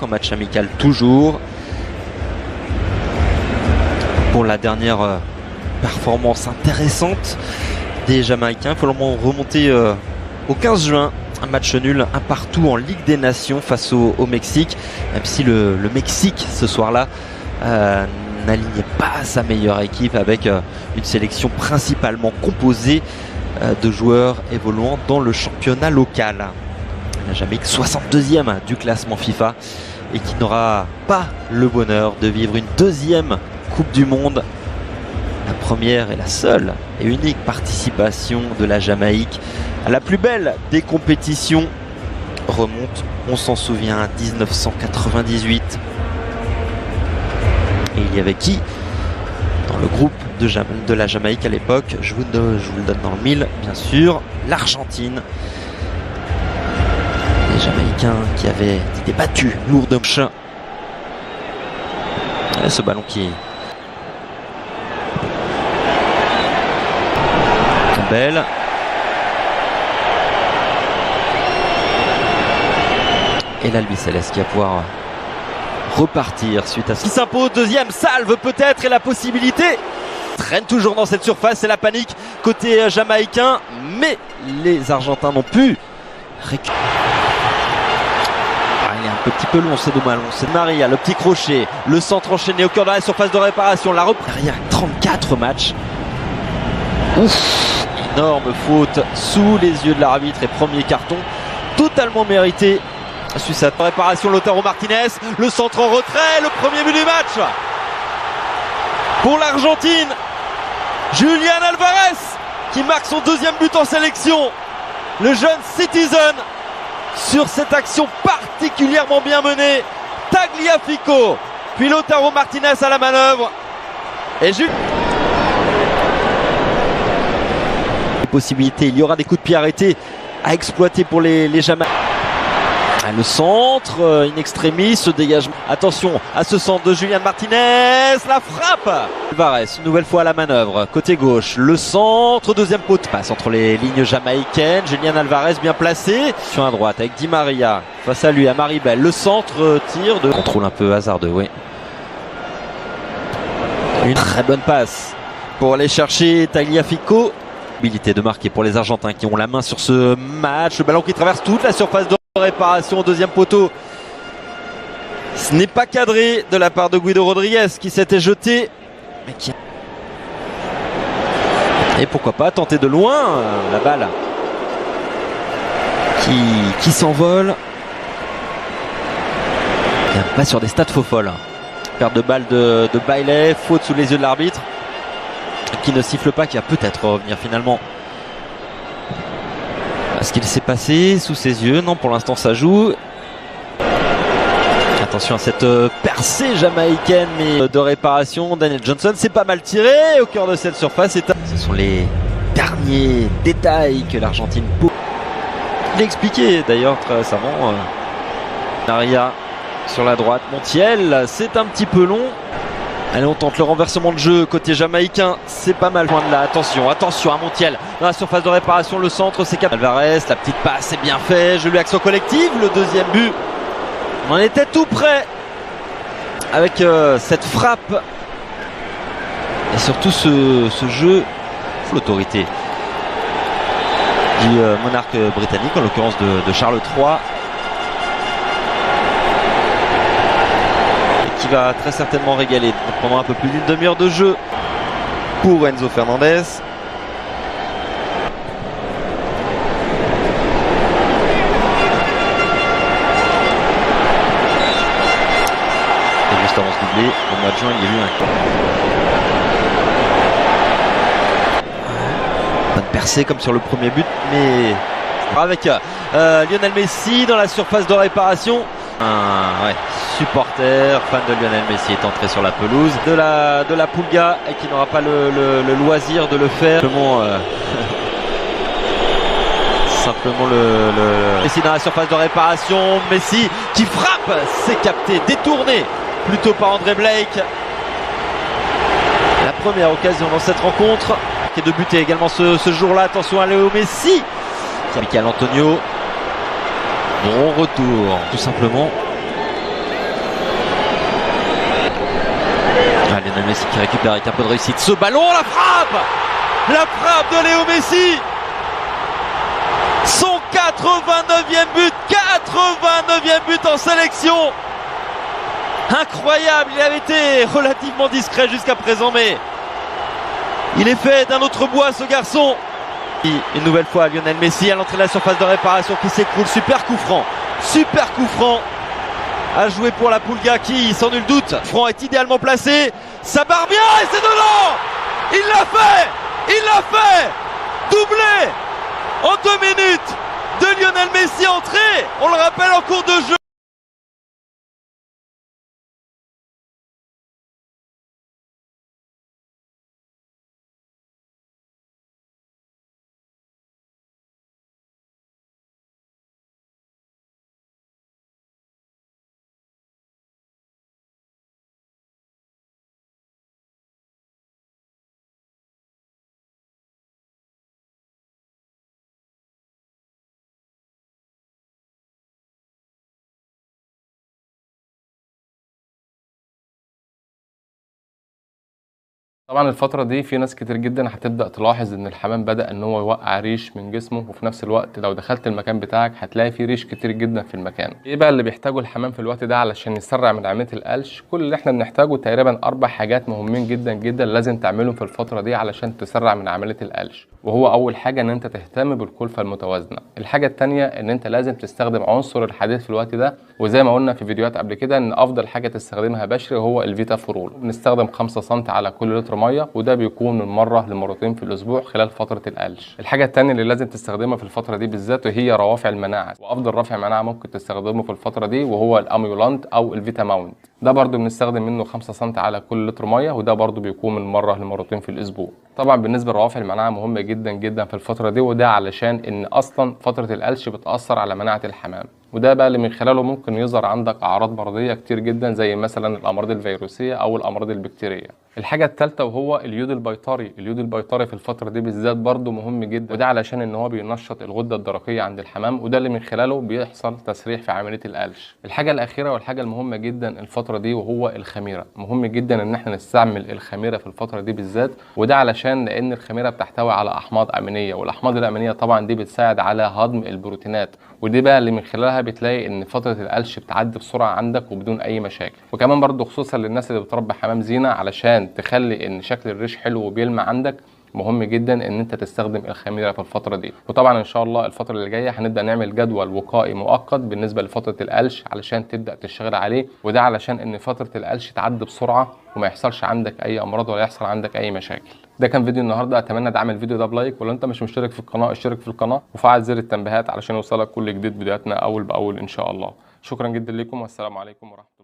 En match amical toujours. Pour la dernière performance intéressante des Jamaïcains, il faut remonter au 15 juin. Un match nul, un partout en Ligue des Nations face au Mexique. Même si le Mexique ce soir-là n'alignait pas sa meilleure équipe avec une sélection principalement composée de joueurs évoluant dans le championnat local. La Jamaïque 62e du classement FIFA et qui n'aura pas le bonheur de vivre une deuxième Coupe du Monde. La première et la seule et unique participation de la Jamaïque à la plus belle des compétitions remonte, on s'en souvient, à 1998. Et il y avait qui dans le groupe de la Jamaïque à l'époque? Je vous le donne dans le mille, bien sûr, l'Argentine. Les Jamaïcains qui avaient été battus lourdement. Et ce ballon qui Campbell. Et l'Albi Céleste qui va pouvoir repartir suite à ce qui s'impose. Deuxième salve peut-être et la possibilité traîne toujours dans cette surface. C'est la panique côté jamaïcain, mais les Argentins n'ont pu récupérer. Il est un petit peu long, c'est dommage. C'est Maria, le petit crochet, le centre enchaîné au cœur de la surface de réparation. La reprise derrière 34 matchs. Ouf, énorme faute sous les yeux de l'arbitre et premier carton totalement mérité. Suisse à réparation, Lautaro Martinez, le centre en retrait, le premier but du match pour l'Argentine. Julián Álvarez qui marque son deuxième but en sélection. Le jeune Citizen sur cette action particulièrement bien menée. Tagliafico, puis Lautaro Martinez à la manœuvre. Et possibilités, il y aura des coups de pied arrêtés à exploiter pour les Jamaïcains. Le centre, in extremis, ce dégagement. Attention à ce centre de Julián Martinez, la frappe. Álvarez, une nouvelle fois à la manœuvre, côté gauche, le centre, deuxième poteau. Passe entre les lignes jamaïcaines, Julián Álvarez bien placé. Sur à droite avec Di Maria, face à lui, à Maribel, le centre, tir de... Contrôle un peu hasardeux, oui. Une très bonne passe pour aller chercher Tagliafico. Habilité de marquer pour les Argentins qui ont la main sur ce match. Le ballon qui traverse toute la surface de réparation au deuxième poteau. Ce n'est pas cadré de la part de Guido Rodriguez qui s'était jeté. Mais qui... Et pourquoi pas tenter de loin la balle qui s'envole. Pas sur des stats faux folles. Perte de balle de Bailey, faute sous les yeux de l'arbitre qui ne siffle pas, qui va peut-être revenir finalement. Ce qu'il s'est passé sous ses yeux, non, pour l'instant ça joue. Attention à cette percée jamaïcaine mais de réparation. Daniel Johnson, c'est pas mal tiré au cœur de cette surface. Ce sont les derniers détails que l'Argentine peut. Il a expliqué d'ailleurs très récemment. Maria sur la droite, Montiel, c'est un petit peu long. Allez, on tente le renversement de jeu côté jamaïcain, c'est pas mal loin de là. Attention à Montiel dans la surface de réparation, le centre c'est Álvarez, la petite passe c'est bien fait, je lui action collective, le deuxième but. On en était tout près avec cette frappe et surtout ce jeu, l'autorité du monarque britannique, en l'occurrence de Charles III. Qui va très certainement régaler pendant un peu plus d'une demi-heure de jeu pour Enzo Fernandez. Et juste avant ce doublé, au mois de juin, il y a eu un pas de percée comme sur le premier but, mais avec Lionel Messi dans la surface de réparation. Ouais, supporter, fan de Lionel Messi est entré sur la pelouse de la Pulga et qui n'aura pas le loisir de le faire. Simplement Messi dans la surface de réparation, Messi qui frappe, c'est capté, détourné plutôt par André Blake. La première occasion dans cette rencontre qui est de buter également ce jour-là. Attention à Léo Messi, Michael Antonio. Bon retour, tout simplement. qui récupère avec un peu de réussite ce ballon, la frappe de Léo Messi, son 89e but, 89e but en sélection. Incroyable, il avait été relativement discret jusqu'à présent, mais il est fait d'un autre bois ce garçon. Une nouvelle fois Lionel Messi à l'entrée de la surface de réparation qui s'écroule, super coup franc à jouer pour la Pulga qui, sans nul doute, Franc est idéalement placé, ça barre bien et c'est dedans. Il l'a fait, doublé en 2 minutes de Lionel Messi, entré, on le rappelle, en cours de jeu. طبعا الفترة دي في ناس كتير جدا هتبدأ تلاحظ ان الحمام بدأ ان هو يوقع ريش من جسمه، وفي نفس الوقت لو دخلت المكان بتاعك هتلاقي فيه ريش كتير جدا في المكان. ايه بقى اللي بيحتاجه الحمام في الوقت ده علشان يسرع من عملية القلش؟ كل اللي احنا بنحتاجه تقريبا 4 حاجات مهمين جدا جدا لازم تعملهم في الفترة دي علشان تسرع من عملية القلش. وهو اول حاجة ان انت تهتم بالكلفة المتوازنة. الحاجة التانية ان انت لازم تستخدم عنصر الحديد في الوقت ده، وزي ما قلنا في فيديوهات قبل كده ان افضل حاجة تستخدمها بشري هو الفيتا فرول. بنستخدم 5 سم على كل لتر مية، وده بيكون من مرة لمرتين في الاسبوع خلال فترة القلش. الحاجة التانية اللي لازم تستخدمها في الفترة دي بالذات وهي روافع المناعة، وافضل رافع مناعة ممكن تستخدمه في الفترة دي وهو الاميولانت او الفيتا ماونت. ده برضو بنستخدم منه 5 سم على كل لتر مية، وده برضو بيكون من مرة لمرتين في الاسبوع. طبعا بالنسبة لروافع المناعة مهمة جدا جدا في الفترة دي، وده علشان ان اصلا فترة القلش بتأثر على مناعة الحمام، وده بقى اللي من خلاله ممكن يظهر عندك اعراض مرضيه كتير جدا زي مثلا الامراض الفيروسيه او الامراض البكتيريه. الحاجه الثالثه وهو اليود البيطري. اليود البيطري في الفتره دي بالذات برضو مهم جدا، وده علشان ان هو بينشط الغده الدرقيه عند الحمام، وده اللي من خلاله بيحصل تسريع في عمليه القلش. الحاجه الاخيره والحاجه المهمه جدا الفتره دي وهو الخميره. مهم جدا ان احنا نستعمل الخميره في الفتره دي بالذات، وده علشان لان الخميره بتحتوي على احماض امينيه، والاحماض الامينيه طبعا دي بتساعد على هضم البروتينات، ودي بقى اللي من خلالها بتلاقي ان فتره القلش بتعدي بسرعه عندك وبدون اي مشاكل. وكمان برضو خصوصا للناس اللي بتربي حمام زينه علشان تخلي ان شكل الريش حلو وبيلمع عندك، مهم جدا ان انت تستخدم الخميره في الفتره دي. وطبعا ان شاء الله الفتره اللي جايه هنبدا نعمل جدول وقائي مؤقت بالنسبه لفتره القلش علشان تبدا تشتغل عليه، وده علشان ان فتره القلش تعدي بسرعه وما يحصلش عندك اي امراض ولا يحصل عندك اي مشاكل. ده كان فيديو النهارده، اتمنى دعم الفيديو ده بلايك، ولو انت مش مشترك في القناه اشترك في القناه وفعل زر التنبيهات علشان يوصلك كل جديد فيديوهاتنا اول باول ان شاء الله. شكرا جدا لكم والسلام عليكم ورحمه الله.